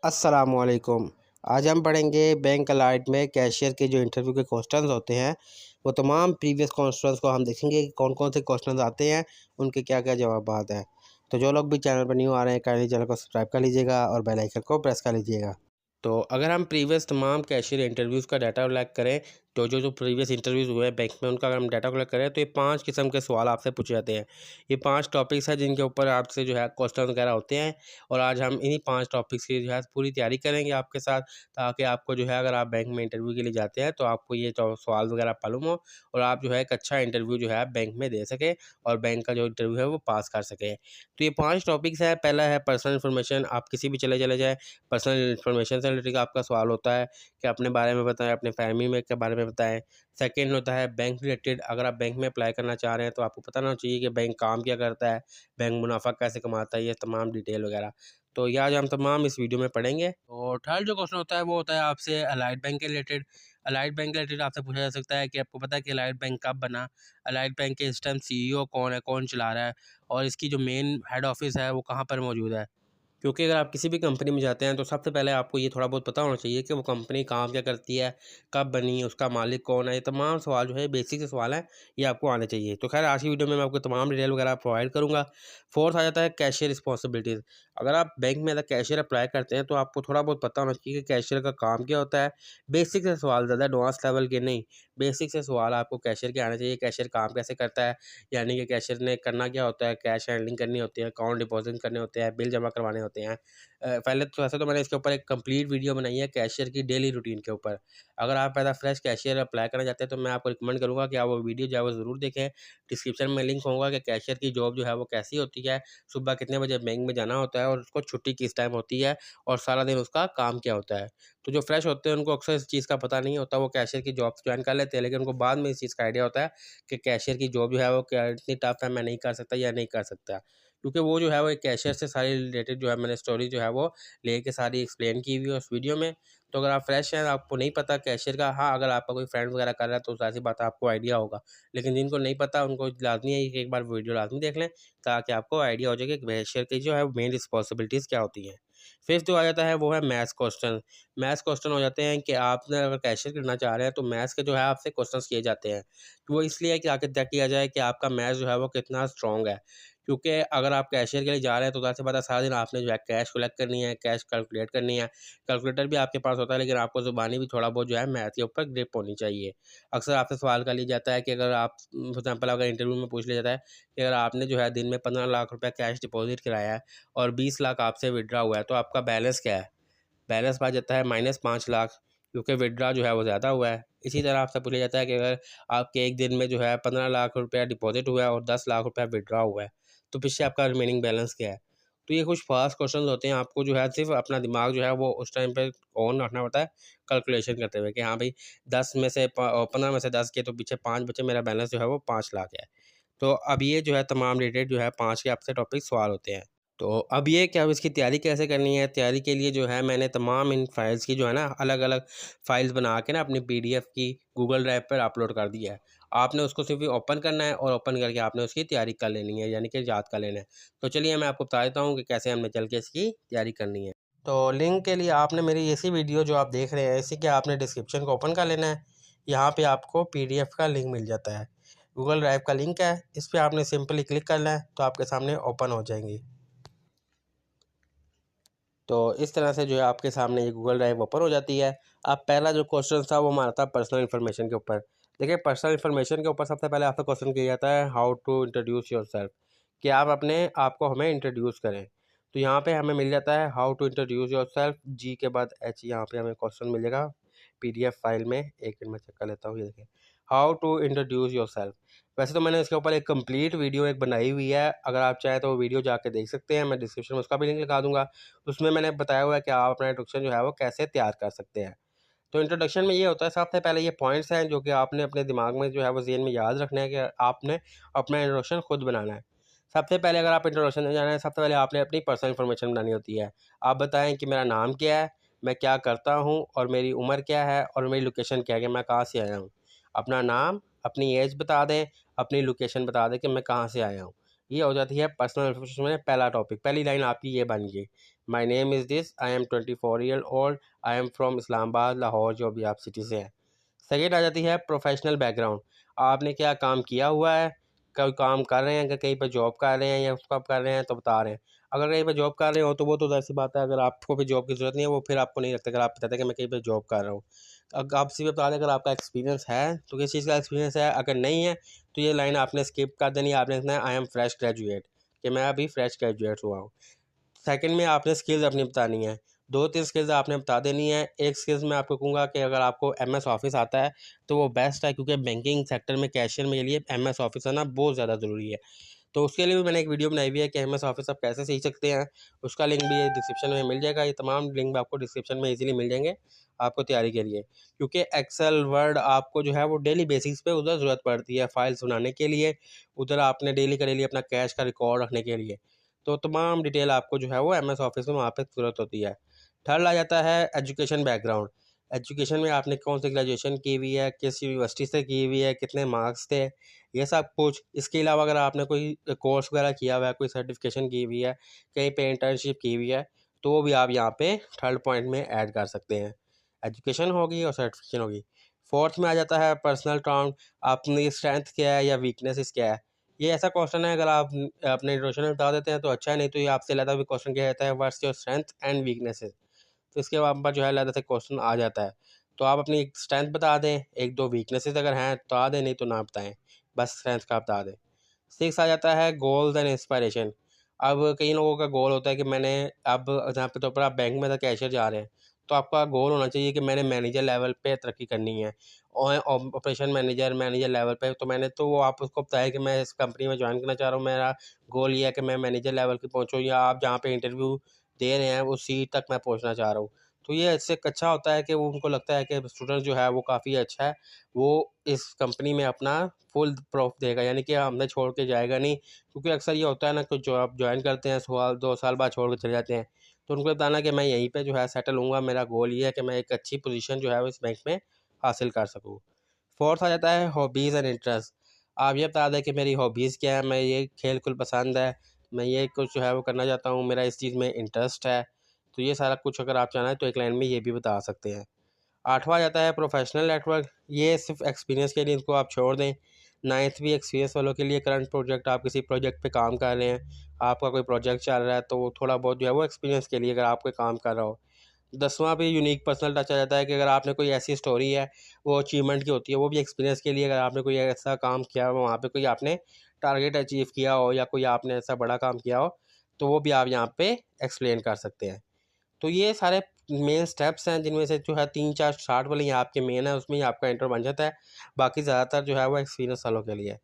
अस्सलामुअलैकुम। आज हम पढ़ेंगे बैंक अलाइड में कैशियर के जो इंटरव्यू के क्वेश्चंस होते हैं, वो तमाम प्रीवियस क्वेश्चंस को हम देखेंगे कि कौन-कौन से क्वेश्चंस आते हैं, उनके क्या-क्या जवाबात हैं। तो जो लोग भी चैनल पर न्यू आ रहे हैं, काइंडली चैनल को सब्सक्राइब कर लीजिएगा और बेल आइकन को प्रेस कर लीजिएगा। तो अगर हम प्रीवियस तमाम कैशियर इंटरव्यूज़ का डाटा कलेक्ट करें, तो जो प्रीवियस इंटरव्यूज़ हुए हैं बैंक में, उनका अगर हम डाटा कलेक्ट करें, तो ये 5 किस्म के सवाल आपसे पूछे जाते हैं। ये 5 टॉपिक्स हैं जिनके ऊपर आपसे जो है क्वेश्चन वगैरह होते हैं, और आज हम इन्हीं 5 टॉपिक्स की जो है पूरी तैयारी करेंगे आपके साथ, ताकि आपको जो है अगर आप बैंक में इंटरव्यू के लिए जाते हैं, तो आपको ये तो सवाल वगैरह मालूम हो और आप जो है एक अच्छा इंटरव्यू जो है बैंक में दे सकें और बैंक का जो इंटरव्यू है वो पास कर सकें। तो ये 5 टॉपिक्स हैं। पहला है पर्सनल इन्फॉर्मेशन। आप किसी भी चले जाएँ, पर्सनल इन्फॉर्मेशन से रिलेटेड आपका सवाल होता है कि अपने बारे में बताएं, अपने फैमिली में के बारे में बताएं। सेकंड होता है बैंक रिलेटेड। अगर आप बैंक में अप्लाई करना चाह रहे हैं, तो आपको पता होना चाहिए कि बैंक काम क्या करता है, बैंक मुनाफा कैसे कमाता है, ये तमाम डिटेल वगैरह। तो ये आज हम तमाम इस वीडियो में पढ़ेंगे। और थर्ड जो क्वेश्चन होता है वो होता है आपसे अलाइड बैंक के रिलेटेड। अलाइड बैंक के रिलेटेड आपसे पूछा जा सकता है कि आपको पता है कि अलाइड बैंक कब बना, अलाइड बैंक के इस टाइम सीईओ कौन है, कौन चला रहा है, और इसकी जो मेन हेड ऑफिस है वो कहाँ पर मौजूद है। क्योंकि अगर आप किसी भी कंपनी में जाते हैं, तो सबसे पहले आपको ये थोड़ा बहुत पता होना चाहिए कि वो कंपनी काम क्या करती है, कब बनी, उसका मालिक कौन है। ये तमाम सवाल जो है बेसिक से सवाल हैं, ये आपको आने चाहिए। तो खैर आज की वीडियो में मैं आपको तमाम डिटेल वगैरह प्रोवाइड करूँगा। फोर्थ आ जाता है कैशियर रिस्पॉन्सिबिलिटीज़। अगर आप बैंक में एज अ कैशियर अप्लाई करते हैं, तो आपको थोड़ा बहुत पता होना चाहिए कि कैशियर का काम क्या होता है। बेसिक से सवाल, ज़्यादा एडवांस लेवल के नहीं, बेसिक से सवाल आपको कैशियर के आने चाहिए। कैशियर काम कैसे करता है, यानी कि कैशियर ने करना क्या होता है, कैश हैंडलिंग करनी होती है, अकाउंट डिपॉजिट करने होते हैं, बिल जमा करवाने होते हैं। पहले तो वैसे तो मैंने इसके ऊपर एक कंप्लीट वीडियो बनाई है कैशियर की डेली रूटीन के ऊपर। अगर आप as a fresh cashier apply करना चाहते हैं, तो मैं आपको रिकमेंड करूँगा कि आप वो वीडियो जो है वो ज़रूर देखें। डिस्क्रिप्शन में लिंक होगा कि कैशियर की जॉब जो है वो कैसी होती है, सुबह कितने बजे बैंक में जाना होता है और उसको छुट्टी किस टाइम होती है, और सारा दिन उसका काम क्या होता है। तो जो फ्रेश होते हैं उनको अक्सर इस चीज़ का पता नहीं होता, वो कैशियर की जॉब ज्वाइन कर लेते हैं, लेकिन उनको बाद में इस चीज़ का आइडिया होता है कि कैशियर की जॉब जो है वो क्या इतनी टफ है, मैं नहीं कर सकता या नहीं कर सकता। क्योंकि वो जो है वो एक कैशियर से सारी रिलेटेड जो है मैंने स्टोरी जो है वो लेके सारी एक्सप्लेन की हुई है उस वीडियो में। तो अगर आप फ्रेश हैं, आपको नहीं पता कैशियर का, हाँ, अगर आपका कोई फ्रेंड वगैरह कर रहा है, तो ज़ाहिर-सी बात है आपको आइडिया होगा। लेकिन जिनको नहीं पता, उनको लाज़मी है कि एक बार वीडियो लाज़मी देख लें, ताकि आपको आइडिया हो जाए कि कैशियर की जो है मेन रिस्पॉन्सिबिलिटीज़ क्या होती हैं। फिफ्थ जो आ जाता है वो है मैथ्स क्वेश्चन। मैथ्स क्वेश्चन हो जाते हैं कि आपने अगर कैशियर करना चाह रहे हैं, तो मैथ्स के जो है आपसे क्वेश्चंस किए जाते हैं। तो वो इसलिए कि आगे तय किया जाए कि आपका मैथ्स जो है वो कितना स्ट्रॉन्ग है। क्योंकि अगर आप कैशियर के लिए जा रहे हैं, तो ज़ाहिर सी बात है सारा दिन आपने जो है कैश कलेक्ट करनी है, कैश कैलकुलेट करनी है। कैलकुलेटर भी आपके पास होता है, लेकिन आपको ज़ुबानी भी थोड़ा बहुत जो है मैथ के ऊपर ग्रिप होनी चाहिए। अक्सर आपसे सवाल कर लिया जाता है कि अगर आप फॉर एग्ज़ाम्पल अगर इंटरव्यू में पूछ लिया जाता है कि अगर आपने जो है दिन में 15 लाख रुपया कैश डिपॉज़िट कराया है और 20 लाख आपसे विथड्रॉ हुआ है, तो आपका बैलेंस क्या है? बैलेंस आ जाता है -5 लाख, क्योंकि विथड्रॉ जो है वो ज़्यादा हुआ है। इसी तरह आपसे पूछा जाता है कि अगर आपके एक दिन में जो है 15 लाख रुपया डिपॉज़िट हुआ है और 10 लाख रुपया विथड्रॉ हुआ है, तो पीछे आपका रिमेनिंग बैलेंस क्या है? तो ये कुछ फ़ास्ट क्वेश्चन होते हैं, आपको जो है सिर्फ़ अपना दिमाग जो है वो उस टाइम पे ऑन रखना होता है, कैलकुलेशन करते हुए कि हाँ भाई 10 में से 15 में से 10 के तो पीछे 5 बचे, मेरा बैलेंस जो है वो 5 लाख है। तो अब ये जो है तमाम रिलेटेड जो है 5 के आपसे टॉपिक सवाल होते हैं। तो अब ये कि अब इसकी तैयारी कैसे करनी है, तैयारी के लिए जो है मैंने तमाम इन फाइल्स की जो है ना अलग-अलग फ़ाइल्स बना के ना अपनी पीडीएफ की गूगल ड्राइव पर अपलोड कर दिया है। आपने उसको सिर्फ़ ओपन करना है और ओपन करके आपने उसकी तैयारी कर लेनी है, यानी कि याद कर लेना है। तो चलिए मैं आपको बता देता हूँ कि कैसे हमने चल के इसकी तैयारी करनी है। तो लिंक के लिए आपने मेरी इसी वीडियो जो आप देख रहे हैं, इसी के आपने डिस्क्रिप्शन को ओपन कर लेना है। यहाँ पे आपको पीडीएफ का लिंक मिल जाता है। गूगल ड्राइव का लिंक है, इस पे आपने सिंपली क्लिक करना है, तो आपके सामने ओपन हो जाएँगी। तो इस तरह से जो है आपके सामने ये गूगल ड्राइव ओपन हो जाती है। अब पहला जो क्वेश्चन था वो हमारा था पर्सनल इन्फॉर्मेशन के ऊपर। देखिए पर्सनल इन्फॉर्मेशन के ऊपर सबसे पहले आपसे क्वेश्चन किया जाता है हाउ टू इंट्रोड्यूस योरसेल्फ, कि आप अपने आप को हमें इंट्रोड्यूस करें। तो यहाँ पे हमें मिल जाता है हाउ टू इंट्रोड्यूस योरसेल्फ, जी के बाद एच, यहाँ पे हमें क्वेश्चन मिल जाएगा पीडीएफ फाइल में। एक मिनट में चेक कर लेता हूँ, ये देखिए हाउ टू इंट्रोड्यूस योरसेल्फ। वैसे तो मैंने इसके ऊपर एक कंप्लीट वीडियो एक बनाई हुई है, अगर आप चाहें तो वो वीडियो जाके देख सकते हैं, मैं डिस्क्रिप्शन में उसका भी लिंक लगा दूंगा। उसमें मैंने बताया हुआ है कि आप अपना इंट्रोडक्शन जो है वो कैसे तैयार कर सकते हैं। तो इंट्रोडक्शन में ये होता है, सबसे पहले ये पॉइंट्स हैं जो कि आपने अपने दिमाग में जो है वो ज़हन में याद रखना है कि आपने अपना इंट्रोडक्शन खुद बनाना है। सबसे पहले अगर आप इंट्रोडक्शन में जाना है, सबसे पहले आपने अपनी पर्सनल इन्फॉर्मेशन बनानी होती है। आप बताएं कि मेरा नाम क्या है, मैं क्या करता हूँ, और मेरी उम्र क्या है, और मेरी लोकेशन क्या है, कि मैं कहाँ से आया हूँ। अपना नाम, अपनी एज बता दें, अपनी लोकेशन बता दें कि मैं कहाँ से आया हूँ। ये हो जाती है पर्सनल इन्फॉर्मेशन में पहला टॉपिक, पहली लाइन आपकी ये बन गई। My name is this, I am 24 year old, I am from Islamabad, Lahore, जो भी आप सिटी से हैं। सेकेंड आ जाती है प्रोफेशनल बैकग्राउंड, आपने क्या काम किया हुआ है, कोई काम कर रहे हैं, कहीं पर जॉब कर रहे हैं या उसको आप कर रहे हैं तो बता रहे हैं। अगर कहीं पर जॉब कर रहे हो तो वो तो ज़ाहिर सी बात है, अगर आपको भी जॉब की ज़रूरत नहीं है वो फिर आपको नहीं लगता, अगर आप बताते हैं कि मैं कहीं पर जॉब कर रहा हूँ। आप सीधे बता दें अगर आपका एक्सपीरियंस है तो किस चीज़ का एक्सपीरियंस है, अगर नहीं है तो ये लाइन आपने स्किप कर देनी है, आपने लिखना है आई एम फ्रेश ग्रेजुएट, कि मैं अभी फ्रेश ग्रेजुएट हुआ हूँ। सेकंड में आपने स्किल्स अपनी बतानी है, 2-3 स्किल्स आपने बता देनी है। एक स्किल्स मैं आपको कहूँगा कि अगर आपको एमएस ऑफिस आता है तो वो बेस्ट है, क्योंकि बैंकिंग सेक्टर में कैशियर में के लिए एमएस ऑफिस आना बहुत ज़्यादा ज़रूरी है। तो उसके लिए भी मैंने एक वीडियो बनाई हुई है कि एमएस ऑफिस आप कैसे सीख सकते हैं, उसका लिंक भी डिस्क्रिप्शन में मिल जाएगा। ये तमाम लिंक भी आपको डिस्क्रिप्शन में ईजिली मिल जाएंगे आपको तैयारी के लिए, क्योंकि एक्सेल वर्ड आपको जो है वो डेली बेसिस पे उधर ज़रूरत पड़ती है फाइल्स बनाने के लिए, उधर आपने डेली का डेली अपना कैश का रिकॉर्ड रखने के लिए। तो तमाम डिटेल आपको जो है वो एमएस ऑफिस में वहाँ पे ज़रूरत होती है। थर्ड आ जाता है एजुकेशन बैकग्राउंड, एजुकेशन में आपने कौन सी ग्रेजुएशन की हुई है, किस यूनिवर्सिटी से की हुई है, कितने मार्क्स थे, ये सब कुछ। इसके अलावा अगर आपने कोई कोर्स वगैरह किया हुआ है, कोई सर्टिफिकेशन की हुई है, कहीं पे इंटर्नशिप की हुई है, तो वो भी आप यहाँ पे थर्ड पॉइंट में ऐड कर सकते हैं। एजुकेशन होगी और सर्टिफिकेशन होगी। फोर्थ में आ जाता है पर्सनल टर्म, अपनी स्ट्रेंथ क्या है या वीकनेसेस क्या है। ये ऐसा क्वेश्चन है, अगर आप अपने इंट्रोडक्शन में बता देते हैं तो अच्छा है, नहीं तो ये आपसे अलग भी क्वेश्चन किया जाता है, what's your strength and weaknesses. तो इसके बाद जो है अलग से क्वेश्चन आ जाता है। तो आप अपनी स्ट्रेंथ बता दें, एक दो वीकनेसेस अगर हैं तो आ दें, नहीं तो ना बताएं, बस स्ट्रेंथ का बता दें। सिक्स आ जाता है गोल्स एंड इंस्पायरेशन। अब कई लोगों का गोल होता है कि मैंने, अब जहाँ पे तो पर आप बैंक में तो कैशियर जा रहे हैं, तो आपका गोल होना चाहिए कि मैंने मैनेजर लेवल पे तरक्की करनी है, और ऑपरेशन मैनेजर लेवल पे। तो मैंने तो वो आप उसको बताया कि मैं इस कंपनी में ज्वाइन करना चाह रहा हूँ, मेरा गोल ये है कि मैं मैनेजर लेवल की पहुँचूँ, या आप जहाँ पे इंटरव्यू दे रहे हैं उस सीट तक मैं पहुँचना चाह रहा हूँ। तो ये इससे एक अच्छा होता है कि वो उनको लगता है कि स्टूडेंट जो है वो काफ़ी अच्छा है, वो इस कंपनी में अपना फुल प्रूफ देगा, यानी कि हमें छोड़ के जाएगा नहीं। क्योंकि अक्सर ये होता है ना कि जो आप ज्वाइन करते हैं 2 साल बाद छोड़ के चले जाते हैं, तो उनको बताना कि मैं यहीं पे जो है सेटल हूँगा, मेरा गोल ये है कि मैं एक अच्छी पोजीशन जो है वो इस बैंक में हासिल कर सकूँ। फोर्थ आ जाता है हॉबीज़ एंड इंटरेस्ट। आप ये बता दें कि मेरी हॉबीज़ क्या है, मैं ये खेल कूद पसंद है, मैं ये कुछ जो है वो करना चाहता हूँ, मेरा इस चीज़ में इंटरेस्ट है। तो ये सारा कुछ अगर आप चाहें तो एक लाइन में ये भी बता सकते हैं। आठवां जाता है प्रोफेशनल नेटवर्क, ये सिर्फ एक्सपीरियंस के लिए इनको आप छोड़ दें। नाइन्थ भी एक्सपीरियंस वालों के लिए, करंट प्रोजेक्ट, आप किसी प्रोजेक्ट पे काम कर रहे हैं, आपका कोई प्रोजेक्ट चल रहा है, तो वो थोड़ा बहुत जो है वो एक्सपीरियंस के लिए अगर आप कोई काम कर रहा हो। 10वां भी यूनिक पर्सनल टच आ जाता है कि अगर आपने कोई ऐसी स्टोरी है वो अचीवमेंट की होती है, वो भी एक्सपीरियंस के लिए, अगर आपने कोई ऐसा काम किया हो वहाँ पे कोई आपने टारगेट अचीव किया हो या कोई आपने ऐसा बड़ा काम किया हो, तो वो भी आप यहाँ पे एक्सप्लेन कर सकते हैं। तो ये सारे मेन स्टेप्स हैं, जिनमें से जो है 3-4 स्टार्ट वाले ये आपके मेन है, उसमें ही आपका इंटर बन जाता है। बाकी ज़्यादातर जो है वो एक्सपीरियंस वालों के लिए है।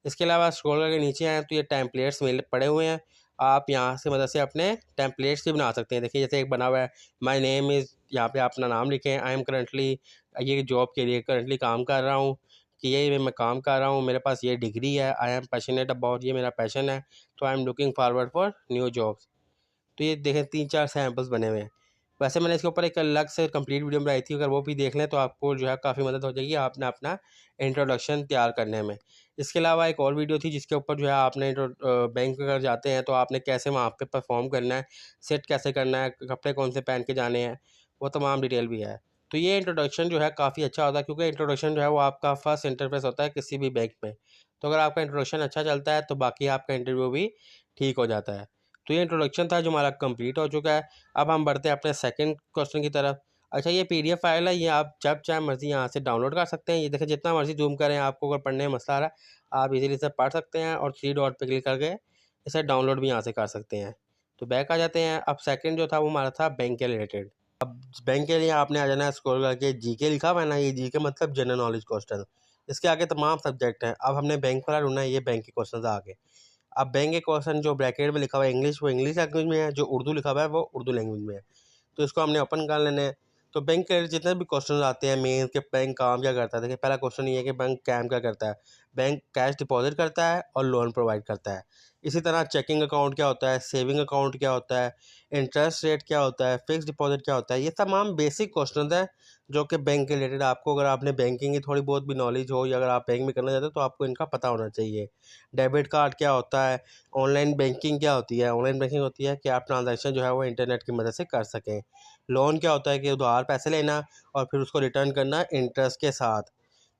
इसके अलावा स्क्रॉल करके नीचे आएँ तो ये टेम्पलेट्स मिल पड़े हुए हैं, आप यहाँ से मदद से अपने टेम्पलेट्स भी बना सकते हैं। देखिए जैसे एक बना हुआ है, माय नेम इज़, यहाँ पे आप अपना नाम लिखें, आई एम करंटली, ये जॉब के लिए करंटली काम कर रहा हूँ, कि ये मैं काम कर रहा हूँ, मेरे पास ये डिग्री है, आई एम पैशनेट अबाउट, ये मेरा पैशन है, तो I am looking forward for new jobs. तो ये देखें 3-4 सैंपल्स बने हुए हैं। वैसे मैंने इसके ऊपर एक अलग से कंप्लीट वीडियो बनाई थी, अगर वो भी देख लें तो आपको जो है काफ़ी मदद हो जाएगी आपने अपना इंट्रोडक्शन तैयार करने में। इसके अलावा एक और वीडियो थी जिसके ऊपर जो है आपने बैंक अगर जाते हैं तो आपने कैसे वहाँ पे परफॉर्म करना है, सेट कैसे करना है, कपड़े कौन से पहन के जाने हैं, वो तमाम डिटेल भी है। तो ये इंट्रोडक्शन जो है काफ़ी अच्छा होता है, क्योंकि इंट्रोडक्शन जो है वो आपका फर्स्ट इंटरफेस होता है किसी भी बैंक में। तो अगर आपका इंट्रोडक्शन अच्छा चलता है तो बाकी आपका इंटरव्यू भी ठीक हो जाता है। तो ये इंट्रोडक्शन था जो हमारा कंप्लीट हो चुका है। अब हम बढ़ते हैं अपने सेकंड क्वेश्चन की तरफ। अच्छा, ये पीडीएफ फाइल है, ये आप जब चाहे मर्ज़ी यहाँ से डाउनलोड कर सकते हैं। ये देखिए जितना मर्ज़ी ज़ूम करें, आपको अगर पढ़ने में मसला आ रहा है आप इजीली इसे पढ़ सकते हैं, और 3 डॉट पे क्लिक करके इसे डाउनलोड भी यहाँ से कर सकते हैं। तो बैक आ जाते हैं। अब सेकंड जो था वो हमारा था बैंक के रिलेटेड। अब बैंक के लिए आपने आ जाना है, स्क्रॉल करके जीके लिखा हुआ है ना, ये जीके मतलब जनरल नॉलेज क्वेश्चन। इसके आगे तमाम सब्जेक्ट हैं। अब हमने बैंक वाला ढूंढना है, ये बैंक के क्वेश्चन आ गए। अब बैंक के क्वेश्चन जो ब्रैकेट में लिखा हुआ है इंग्लिश, वो इंग्लिश लैंग्वेज में है, जो उर्दू लिखा हुआ है वो उर्दू लैंग्वेज में है। तो इसको हमने ओपन कर लेना है। तो बैंक के जितने भी क्वेश्चन आते हैं मेन के बैंक काम क्या करता है, देखिए पहला क्वेश्चन ये है कि बैंक काम क्या करता है। बैंक कैश डिपॉजिट करता है और लोन प्रोवाइड करता है। इसी तरह चेकिंग अकाउंट क्या होता है, सेविंग अकाउंट क्या होता है, इंटरेस्ट रेट क्या होता है, फिक्स डिपॉजिट क्या होता है। ये तमाम बेसिक क्वेश्चन हैं जो कि बैंक के रिलेटेड आपको, अगर आपने बैंकिंग की थोड़ी बहुत भी नॉलेज हो या अगर आप बैंक में करना चाहते हो तो आपको इनका पता होना चाहिए। डेबिट कार्ड क्या होता है, ऑनलाइन बैंकिंग क्या होती है। ऑनलाइन बैंकिंग होती है कि आप ट्रांजैक्शन जो है वो इंटरनेट की मदद से कर सकें। लोन क्या होता है कि उधार पैसे लेना और फिर उसको रिटर्न करना इंटरेस्ट के साथ।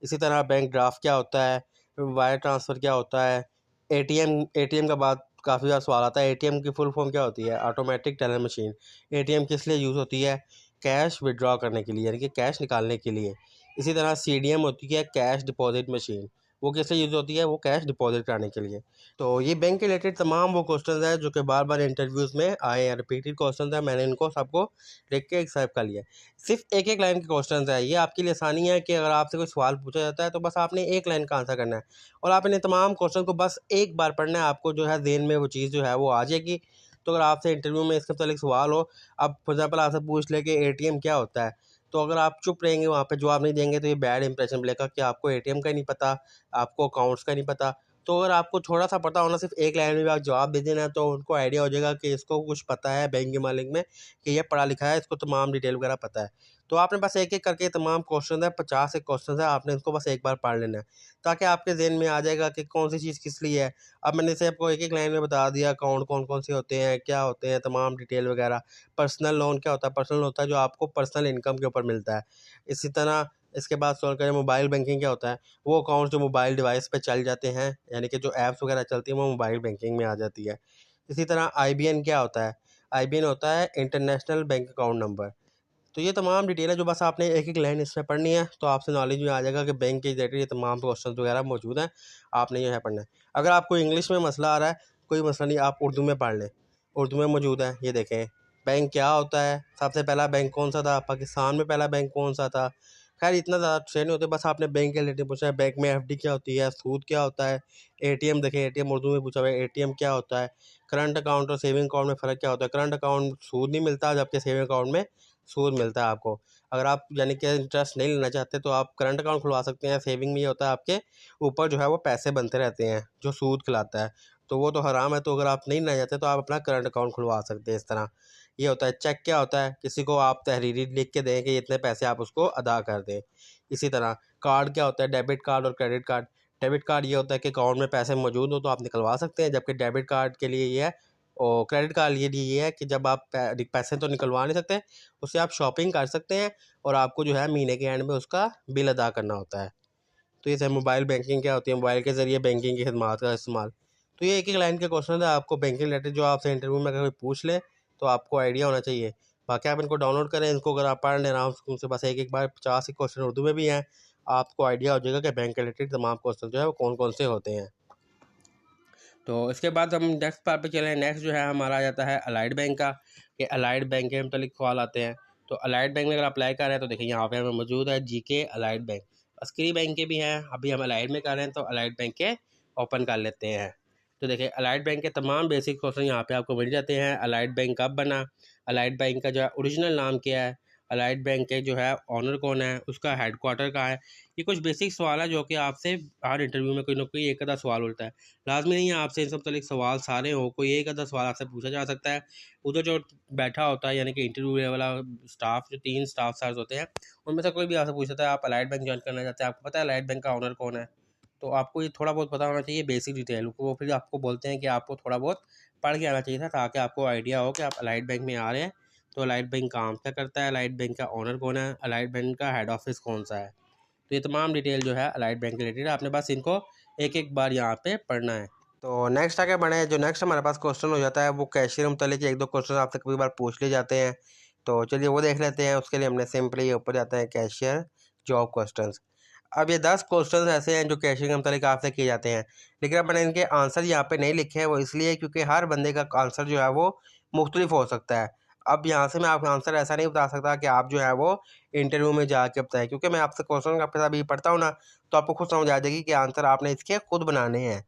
इसी तरह बैंक ड्राफ्ट क्या होता है, वायर ट्रांसफ़र क्या होता है, एटीएम का बाद काफ़ी बार सवाल आता है। एटीएम की फुल फॉर्म क्या होती है, ऑटोमेटिक टेलर मशीन। एटीएम किस लिए यूज़ होती है, कैश विड्रॉ करने के लिए यानी कि कैश निकालने के लिए। इसी तरह सीडीएम होती है, कैश डिपॉजिट मशीन। वो किस लिए यूज़ होती है, वो कैश डिपॉजिट कराने के लिए। तो ये बैंक के रिलेटेड तमाम वो क्वेश्चंस हैं जो कि बार बार इंटरव्यूज़ में आए हैं, रिपीटेड क्वेश्चंस हैं। मैंने इनको सबको लिख के एक साइड कर लिया। सिर्फ एक एक लाइन के क्वेश्चंस हैं। ये आपके लिए आसानी है कि अगर आपसे कोई सवाल पूछा जाता है तो बस आपने एक लाइन का आंसर करना है और आपने तमाम क्वेश्चन को बस एक बार पढ़ना है। आपको जो है ज़हन में वो चीज़ जो है वो आ जाएगी। तो अगर आपसे इंटरव्यू में इसके मतलब सवाल हो, अब फॉर एग्जाम्पल आपसे पूछ ले कि एटीएम क्या होता है, तो अगर आप चुप रहेंगे वहाँ पे जवाब नहीं देंगे तो ये बैड इंप्रेशन मिलेगा कि आपको एटीएम का नहीं पता, आपको अकाउंट्स का नहीं पता। तो अगर आपको थोड़ा सा पता होना, सिर्फ एक लाइन में भी आप जवाब दे देना, तो उनको आइडिया हो जाएगा कि इसको कुछ पता है बैंक के मालिक में, कि ये पढ़ा लिखा है, इसको तमाम डिटेल वगैरह पता है। तो आपने बस एक एक करके तमाम क्वेश्चन है, 50 एक क्वेश्चन है, आपने इसको बस एक बार पढ़ लेना है ताकि आपके जहन में आ जाएगा कि कौन सी चीज़ किस लिए है। अब मैंने इसे आपको एक एक लाइन में बता दिया, अकाउंट कौन कौन से होते हैं, क्या होते हैं, तमाम डिटेल वगैरह। पर्सनल लोन क्या होता है, पर्सनल होता है जो आपको पर्सनल इनकम के ऊपर मिलता है। इसी तरह इसके बाद सॉल्व करें मोबाइल बैंकिंग क्या होता है, वो अकाउंट जो मोबाइल डिवाइस पे चल जाते हैं यानी कि जो ऐप्स वगैरह चलती हैं वो मोबाइल बैंकिंग में आ जाती है। इसी तरह आईबीएन क्या होता है, आईबीएन होता है इंटरनेशनल बैंक अकाउंट नंबर। तो ये तमाम डिटेल है जो बस आपने एक एक लाइन इसमें पढ़नी है, तो आपसे नॉलेज में आ जाएगा कि बैंक के रिलेटेड ये तमाम क्वेश्चन वगैरह मौजूद हैं, आपने ये है पढ़ना है। अगर आपको इंग्लिश में मसला आ रहा है, कोई मसला नहीं, आप उर्दू में पढ़ लें, उर्दू में मौजूद है। ये देखें, बैंक क्या होता है, सबसे पहला बैंक कौन सा था, पाकिस्तान में पहला बैंक कौन सा था। खैर इतना ज़्यादा ट्रेन नहीं होते, बस आपने बैंक के रिलेटेड पूछा है। बैंक में एफडी क्या होती है, सूद क्या होता है। एटीएम देखें, एटीएम उर्दू में पूछा हुआ है, एटीएम क्या होता है। करंट अकाउंट और सेविंग अकाउंट में फ़र्क क्या होता है, करंट अकाउंट सूद नहीं मिलता जबकि सेविंग अकाउंट में सूद मिलता है आपको। अगर आप यानी कि इंटरेस्ट नहीं लेना चाहते तो आप करंट अकाउंट खुलवा सकते हैं। सेविंग में ये होता है आपके ऊपर जो है वो पैसे बनते रहते हैं जो सूद खिलाता है, तो वो तो हराम है। तो अगर आप नहीं लेना चाहते तो आप अपना करंट अकाउंट खुलवा सकते हैं इस तरह। ये होता है चेक क्या होता है, किसी को आप तहरीरी लिख के दें कि इतने पैसे आप उसको अदा कर दें। इसी तरह कार्ड क्या होता है, डेबिट कार्ड और क्रेडिट कार्ड। डेबिट कार्ड ये होता है कि अकाउंट में पैसे मौजूद हो तो आप निकलवा सकते हैं, जबकि डेबिट कार्ड के लिए ये है और क्रेडिट कार्ड ये लिए ये है कि जब आप पैसे तो निकलवा नहीं सकते, उससे आप शॉपिंग कर सकते हैं और आपको जो है महीने के एंड में उसका बिल अदा करना होता है। तो ये सब मोबाइल बैंकिंग क्या होती है, मोबाइल के ज़रिए बैंकिंग की खदमात का इस्तेमाल। तो ये एक एक लाइन के क्वेश्चन है आपको बैंकिंग रिलेटेड, जो आपसे इंटरव्यू में अगर कोई पूछ ले तो आपको आइडिया होना चाहिए। बाकी आप इनको डाउनलोड करें, इनको अगर आप पढ़ लें आराम से, उनसे बस एक एक बार 50 ही क्वेश्चन उर्दू में भी हैं, आपको आइडिया हो जाएगा कि बैंक के रिलेटेड तमाम क्वेश्चन जो है वो कौन कौन से होते हैं। तो इसके बाद हम नेक्स्ट पार्ट पे चलें। नेक्स्ट जो है हमारा आ जाता है अलाइड बैंक का, कि अलाइड बैंक के मतलब सवाल आते हैं। तो अलाइड बैंक में अगर अप्लाई कर रहे हैं तो देखिए यहाँ पे हमें मौजूद है GK allied bank. Askari bank के भी हैं, अभी हम अलाइड में कर रहे हैं तो अलाइड बैंक के ओपन कर लेते हैं। तो देखिए अलाइड बैंक के तमाम बेसिक क्वेश्चन यहाँ पे आपको मिल जाते हैं। अलाइड बैंक कब बना, अलाइड बैंक का जो है ओरिजिनल नाम क्या है, अलाइड बैंक के जो है ऑनर कौन है, उसका हेडक्वार्टर कहाँ है। ये कुछ बेसिक सवाल है जो कि आपसे हर इंटरव्यू में कोई ना कोई एक आधा सवाल उठता है। लाज़मी नहीं है आपसे इन सब मतलब सवाल सारे हो, कोई एक आधा सवाल आपसे पूछा जा सकता है। उधर जो बैठा होता है यानी कि इंटरव्यू वाला स्टाफ, जो 3 स्टाफ सर्स होते हैं, उनमें से कोई भी आपसे पूछ सकता है आप अलाइड बैंक ज्वाइन करना चाहते हैं, आपको पता है अलाइड बैंक का ओनर कौन है। तो आपको ये थोड़ा बहुत पता होना चाहिए बेसिक डिटेल। वो फिर आपको बोलते हैं कि आपको थोड़ा बहुत पढ़ के आना चाहिए था ताकि आपको आइडिया हो कि आप अलाइड बैंक में आ रहे हैं। तो अलाइड बैंक काम क्या करता है, अलाइड बैंक का ओनर कौन है, अलाइड बैंक का हेड ऑफिस कौन सा है। तो ये तमाम डिटेल जो है अलाइड बैंक रिलेटेड आपने बस इनको एक एक बार यहाँ पे पढ़ना है। तो नेक्स्ट आगे बढ़े, जो नेक्स्ट हमारे पास क्वेश्चन हो जाता है वो कैशियर मुतल्लिक एक दो क्वेश्चन आपसे कभी बार पूछ लिए जाते हैं। तो चलिए वो देख लेते हैं। उसके लिए हमने सिंपली ऊपर जाता है कैशियर जॉब क्वेश्चंस। अब ये 10 क्वेश्चंस ऐसे हैं जो कैशियर के मुतालिक आपसे किए जाते हैं, लेकिन अब मैंने इनके आंसर यहाँ पे नहीं लिखे हैं। वो इसलिए क्योंकि हर बंदे का आंसर जो है वो मुख्तलिफ हो सकता है। अब यहाँ से मैं आपका आंसर ऐसा नहीं बता सकता कि आप जो है वो इंटरव्यू में जाके बताएं, क्योंकि मैं आपसे क्वेश्चन आपके साथ अभी पढ़ता हूँ ना, तो आपको खुद समझ आ जाएगी कि आंसर आपने इसके खुद बनाने हैं।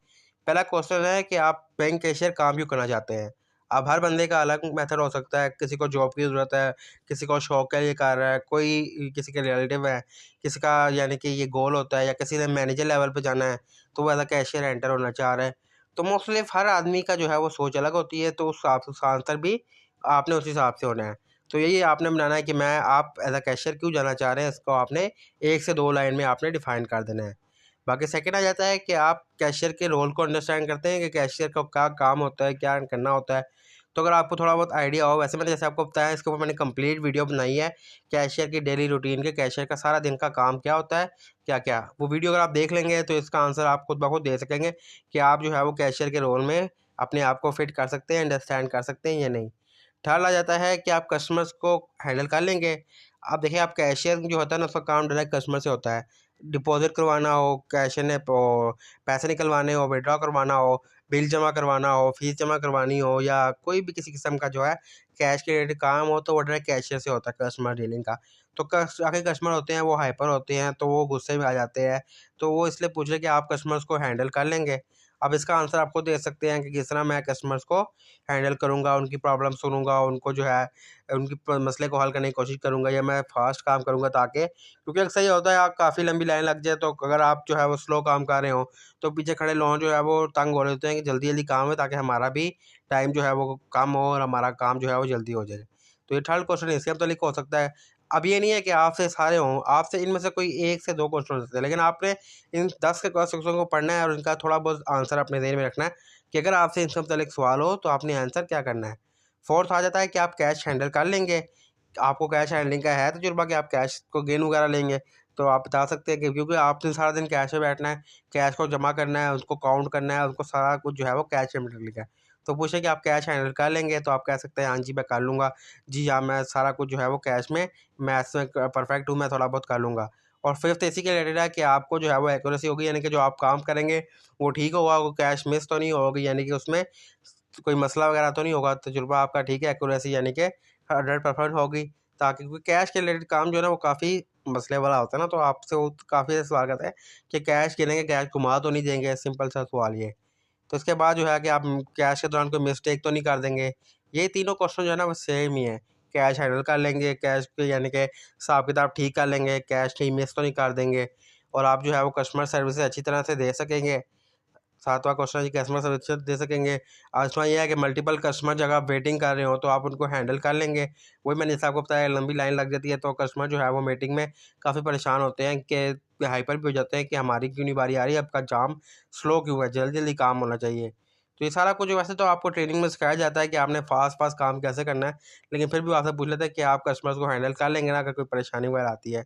पहला क्वेश्चन है कि आप बैंक कैशियर काम क्यों करना चाहते हैं। अब हर बंदे का अलग मेथड हो सकता है, किसी को जॉब की ज़रूरत है, किसी को शौक के लिए कर रहा है, कोई किसी के रिलेटिव है, किसी का यानी कि ये गोल होता है, या किसी ने मैनेजर लेवल पे जाना है तो वो एज अ कैशियर एंटर होना चाह रहा है। तो मोस्टली हर आदमी का जो है वो सोच अलग होती है, तो उस हिसाब से उसका आंसर भी आपने उस हिसाब से होना है। तो यही आपने बनाना है कि मैं आप एज अ कैशियर क्यों जाना चाह रहे हैं, इसको आपने 1 से 2 लाइन में आपने डिफ़ाइन कर देना है। बाकी सेकंड आ जाता है कि आप कैशियर के रोल को अंडरस्टैंड करते हैं कि कैशियर का क्या काम होता है, क्या करना होता है। तो अगर आपको थोड़ा बहुत आइडिया हो, वैसे मैंने जैसे आपको बताया इसके ऊपर मैंने कंप्लीट वीडियो बनाई है, कैशियर की डेली रूटीन के, कैशियर का सारा दिन का काम क्या होता है, क्या-क्या। वो वीडियो अगर आप देख लेंगे तो इसका आंसर आप खुद ब खुद दे सकेंगे कि आप जो है वो कैशियर के रोल में अपने आप को फिट कर सकते हैं, अंडरस्टैंड कर सकते हैं या नहीं। थर्ड आ जाता है कि आप कस्टमर्स को हैंडल कर लेंगे। आप देखिए, आप कैशियर जो होता है ना, उसका काम डायरेक्ट कस्टमर से होता है। डिपॉज़िट करवाना हो, कैशियर ने पैसे निकलवाने हो, विथड्रॉ करवाना हो, बिल जमा करवाना हो, फ़ीस जमा करवानी हो, या कोई भी किसी किस्म का जो है कैश के रिलेटेड काम हो, तो वो डायरेक्ट कैशियर से होता है, कस्टमर डीलिंग का। तो काफ़ी कस्टमर होते हैं वो हाइपर होते हैं, तो वो गुस्से में आ जाते हैं। तो वो इसलिए पूछ रहे हैं कि आप कस्टमर्स को हैंडल कर लेंगे। अब इसका आंसर आप खुद दे सकते हैं कि किस तरह मैं कस्टमर्स को हैंडल करूँगा, उनकी प्रॉब्लम सुनूँगा, उनको जो है उनकी मसले को हल करने की कोशिश करूँगा, या मैं फ़ास्ट काम करूँगा, ताकि क्योंकि अक्सर ये होता है आप काफ़ी लंबी लाइन लग जाए, तो अगर आप जो है वो स्लो काम कर रहे हो तो पीछे खड़े लोग जो है वो तंग हो रहे होते हैं कि जल्दी-जल्दी काम है, ताकि हमारा भी टाइम जो है वो कम हो और हमारा काम जो है वो जल्दी हो जाए। तो ये थर्ड क्वेश्चन इसके मतलब हो सकता है। अब ये नहीं है कि आपसे सारे हों, आपसे इनमें से कोई 1 से 2 क्वेश्चन हो सकते हैं, लेकिन आपने इन 10 के क्वेश्चन को पढ़ना है और इनका थोड़ा बहुत आंसर अपने ज़हन में रखना है कि अगर आपसे इनसे मुतल्लिक सवाल हो तो आपने आंसर क्या करना है। फोर्थ आ जाता है कि आप कैश हैंडल कर लेंगे। आपको कैश हैंडलिंग का है तजुर्बा कि आप कैश को गेन वगैरह लेंगे, तो आप बता सकते हैं कि क्योंकि आपने सारा दिन कैश में बैठना है, कैश को जमा करना है, उसको काउंट करना है, उसको सारा कुछ जो है वो कैश में लिखा है। तो पूछे कि आप कैश हैंडल कर लेंगे, तो आप कह सकते हैं हाँ जी, मैं कर लूँगा। जी हाँ, मैं सारा कुछ जो है वो कैश में, मैथ्स में परफेक्ट हूँ, मैं थोड़ा बहुत कर लूँगा। और फिफ्थ इसी के रिलेटेड है कि आपको जो है वो एक्यूरेसी होगी, यानी कि जो आप काम करेंगे वो ठीक होगा, वो कैश मिस तो नहीं होगी, यानी कि उसमें कोई मसला वगैरह तो नहीं होगा, तजुर्बा आपका ठीक है, एक्यूरेसी यानी कि 100% होगी। ताकि क्योंकि कैश के रिलेटेड काम जो है ना वो काफ़ी मसले वाला होता है ना, तो आपसे वो काफ़ी सवाल करते हैं कि कैश गिनेंगे, कैश घुमा तो नहीं देंगे, सिंपल सा सवाल ये। तो उसके बाद जो है कि आप कैश के दौरान कोई मिस्टेक तो नहीं कर देंगे। ये तीनों क्वेश्चन जो है ना वो सेम ही है। कैश हैंडल कर लेंगे, कैश के यानी कि हिसाब-किताब ठीक कर लेंगे, कैश कहीं मिस तो नहीं कर देंगे, और आप जो है वो कस्टमर सर्विस अच्छी तरह से दे सकेंगे। सातवाँ क्वेश्चन है कि कस्टमर सर्विस दे सकेंगे। 8वां ये है कि मल्टीपल कस्टमर जगह आप वेटिंग कर रहे हो तो आप उनको हैंडल कर लेंगे। वही मैंने जैसे आपको बताया, लंबी लाइन लग जाती है तो कस्टमर जो है वो मीटिंग में काफ़ी परेशान होते हैं कि हाइपर भी हो जाते हैं कि हमारी क्यों नहीं बारी आ रही है, आपका जाम स्लो क्यों है, जल्दी-जल्दी काम होना चाहिए। तो ये सारा कुछ वैसे तो आपको ट्रेनिंग में सिखाया जाता है कि आपने फ़ास्ट-फ़ास्ट काम कैसे करना है, लेकिन फिर भी वो आपसे पूछ लेते हैं कि आप कस्टमर्स को हैंडल कर लेंगे ना, अगर कोई परेशानी वगैरह आती है।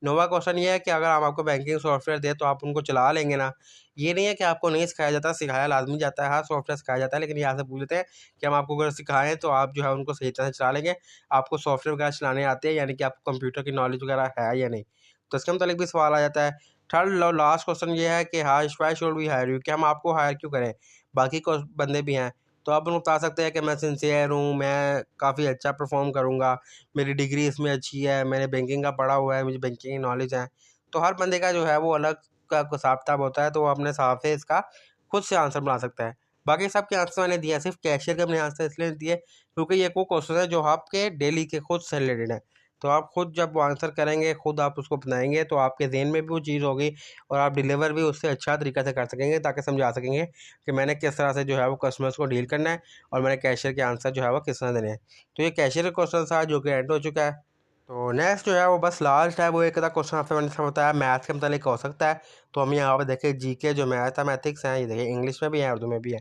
नौवां क्वेश्चन ये है कि अगर हम आपको बैंकिंग सॉफ्टवेयर दें तो आप उनको चला लेंगे ना? ये नहीं है कि आपको नहीं सिखाया जाता, सिखाया लाज़मी जाता है, हर सॉफ्टवेयर सिखाया जाता है, लेकिन यहाँ से पूछ लेते हैं कि हम आपको अगर सिखाएँ तो आप जो है उनको सही तरह से चला लेंगे? आपको सॉफ्टवेयर वगैरह चलाने आते हैं, यानी कि आपको कंप्यूटर की नॉलेज वगैरह है या नहीं? तो इसके मुतालिक भी सवाल आ जाता है। थर्ड लास्ट क्वेश्चन ये है कि हाश why should we hire you? कि हम आपको हायर क्यों करें? बाकी बंदे भी हैं। तो आप उनको बता सकते हैं कि मैं सिंसियर हूँ, मैं काफ़ी अच्छा परफ़ॉर्म करूँगा, मेरी डिग्री इसमें अच्छी है, मैंने बैंकिंग का पढ़ा हुआ है, मुझे बैंकिंग की नॉलेज है। तो हर बंदे का जो है वो अलग का हिसाब-किताब होता है, तो वो अपने हिसाब से इसका खुद से आंसर बना सकता है। बाकी सबके आंसर मैंने दिए हैं, सिर्फ़ कैशियर के मैंने आंसर इसलिए नहीं दिए क्योंकि ये वो क्वेश्चन है जो आपके डेली के खुद से रिलेटेड है। तो आप खुद जब वो आंसर करेंगे, खुद आप उसको अपनाएँगे, तो आपके ज़हन में भी वो चीज़ होगी और आप डिलीवर भी उससे अच्छा तरीके से कर सकेंगे, ताकि समझा सकेंगे कि मैंने किस तरह से जो है वो कस्टमर्स को डील करना है और मैंने कैशियर के आंसर जो है वो किस तरह देने हैं। तो ये कैशियर का क्वेश्चन था जो कि एंड हो चुका है। तो नेक्स्ट जो है वो बस लास्ट है, वो एक आधा क्वेश्चन आपसे मैंने बताया मैथ के मतलब हो सकता है। तो हम यहाँ पे देखें जीके जो मैथमेटिक्स हैं, ये देखिए इंग्लिश में भी है, उर्दू में भी है।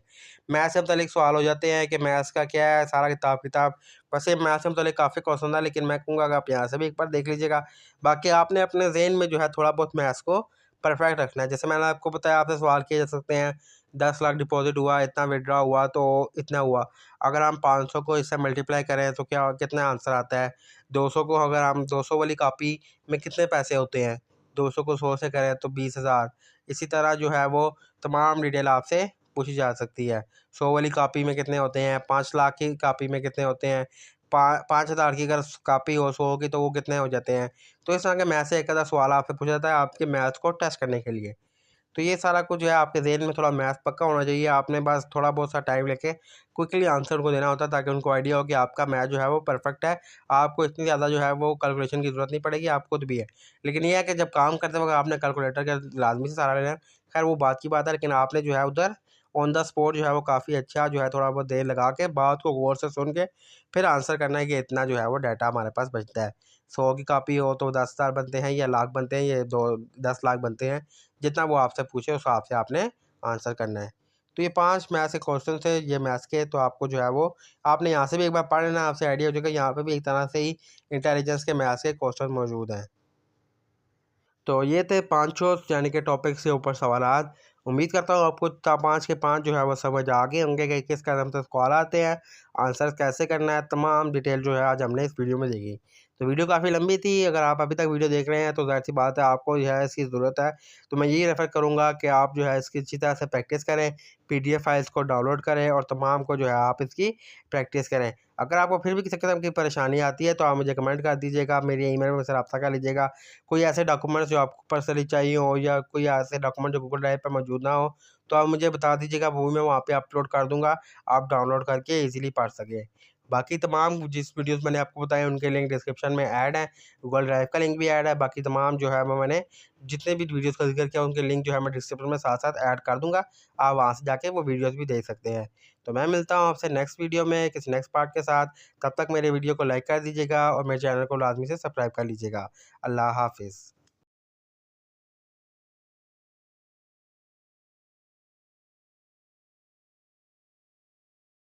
मैथ से मतलब सवाल हो जाते हैं कि मैथ्स का क्या है सारा हिसाब किताब। वैसे मैथ से मतलब काफ़ी क्वेश्चन था, लेकिन मैं कहूँगा कि आप यहाँ से भी एक बार देख लीजिएगा। बाकी आपने अपने ज़हन में जो है थोड़ा बहुत मैथ्स को परफेक्ट रखना है। जैसे मैंने आपको बताया, आपसे सवाल किए जा सकते हैं 10 लाख डिपॉजिट हुआ, इतना विथड्रॉ हुआ तो इतना हुआ। अगर हम 500 को इससे मल्टीप्लाई करें तो क्या कितना आंसर आता है? 200 को अगर हम 200 वाली कॉपी में कितने पैसे होते हैं? 200 को 100 से करें तो 20,000। इसी तरह जो है वो तमाम डिटेल आपसे पूछी जा सकती है। 100 वाली कॉपी में कितने होते हैं? 5 लाख की कॉपी में कितने होते हैं? 5,000 की अगर कॉपी हो 100 की, तो वो कितने हो जाते हैं? तो इस तरह के मैथ से एक आधा सवाल आपसे पूछा जाता है आपके मैथ्स को टेस्ट करने के लिए। तो ये सारा कुछ जो है आपके ज़हन में थोड़ा मैथ पक्का होना चाहिए। आपने बस थोड़ा बहुत सा टाइम लेके क्विकली आंसर उनको देना होता है, ताकि उनको आइडिया हो कि आपका मैथ जो है वो परफेक्ट है। आपको इतनी ज़्यादा जो है वो कैलकुलेशन की ज़रूरत नहीं पड़ेगी, आप खुद भी है। लेकिन ये है कि जब काम करते वक्त आपने कैलकुलेटर का लाजमी से सहारा लेना है। खैर वो बात की बात है, लेकिन आपने जो है उधर ऑन द स्पॉट जो है वो काफ़ी अच्छा जो है थोड़ा बहुत देर लगा के बात को गौर से सुन के फिर आंसर करना है कि इतना जो है वो डाटा हमारे पास बचता है। 100 की कॉपी हो तो 10,000 बनते हैं या लाख बनते हैं, ये 10 लाख बनते हैं। जितना वो आपसे पूछे उस हिसाब से आपने आंसर करना है। तो ये 5 मैथ्स के क्वेश्चन थे, ये मैथ्स के। तो आपको जो है वो आपने यहाँ से भी एक बार पढ़ लेना, आपसे आइडिया हो जाएगा। यहाँ पे भी एक तरह से ही इंटेलिजेंस के मैथ्स के क्वेश्चन मौजूद हैं। तो ये थे पाँचों यानी कि टॉपिक्स के ऊपर सवालात। उम्मीद करता हूँ आपको 5 के 5 जो है वो समझ आ गए होंगे कि किस कदम से सवाल आते हैं, आंसर कैसे करना है, तमाम डिटेल जो है आज हमने इस वीडियो में देखी। तो वीडियो काफ़ी लंबी थी, अगर आप अभी तक वीडियो देख रहे हैं तो ज़ाहिर-सी बात है आपको जो है इसकी ज़रूरत है। तो मैं यही रेफ़र करूँगा कि आप जो है इसकी अच्छी तरह से प्रैक्टिस करें, पीडीएफ फाइल्स को डाउनलोड करें और तमाम को जो है आप इसकी प्रैक्टिस करें। अगर आपको फिर भी किसी किस्म की परेशानी आती है तो आप मुझे कमेंट कर दीजिएगा, मेरी ईमेल में मुझसे राब्ता कर लीजिएगा। कोई ऐसे डॉक्यूमेंट्स जो आपको पर्सनली चाहिए हो या कोई ऐसे डॉक्यूमेंट जो गूगल ड्राइव पे मौजूद ना हो, तो आप मुझे बता दीजिएगा, वो मैं वहाँ पे अपलोड कर दूँगा, आप डाउनलोड करके ईज़िली पढ़ सकें। बाकी तमाम जिस वीडियोज़ मैंने आपको बताए उनके लिंक डिस्क्रिप्शन में ऐड हैं, गूगल ड्राइव का लिंक भी ऐड है। बाकी तमाम जो है वो मैंने जितने भी वीडियोज़ का ज़िक्र किया उनके लिंक जो है मैं डिस्क्रिप्शन में साथ-साथ ऐड कर दूँगा। आप वहाँ से जाके वो वीडियोज़ भी देख सकते हैं। तो मैं मिलता हूँ आपसे नेक्स्ट वीडियो में किसी नेक्स्ट पार्ट के साथ। तब तक मेरे वीडियो को लाइक कर दीजिएगा और मेरे चैनल को लाज़मी से सब्सक्राइब कर लीजिएगा। अल्लाह हाफ़िज़।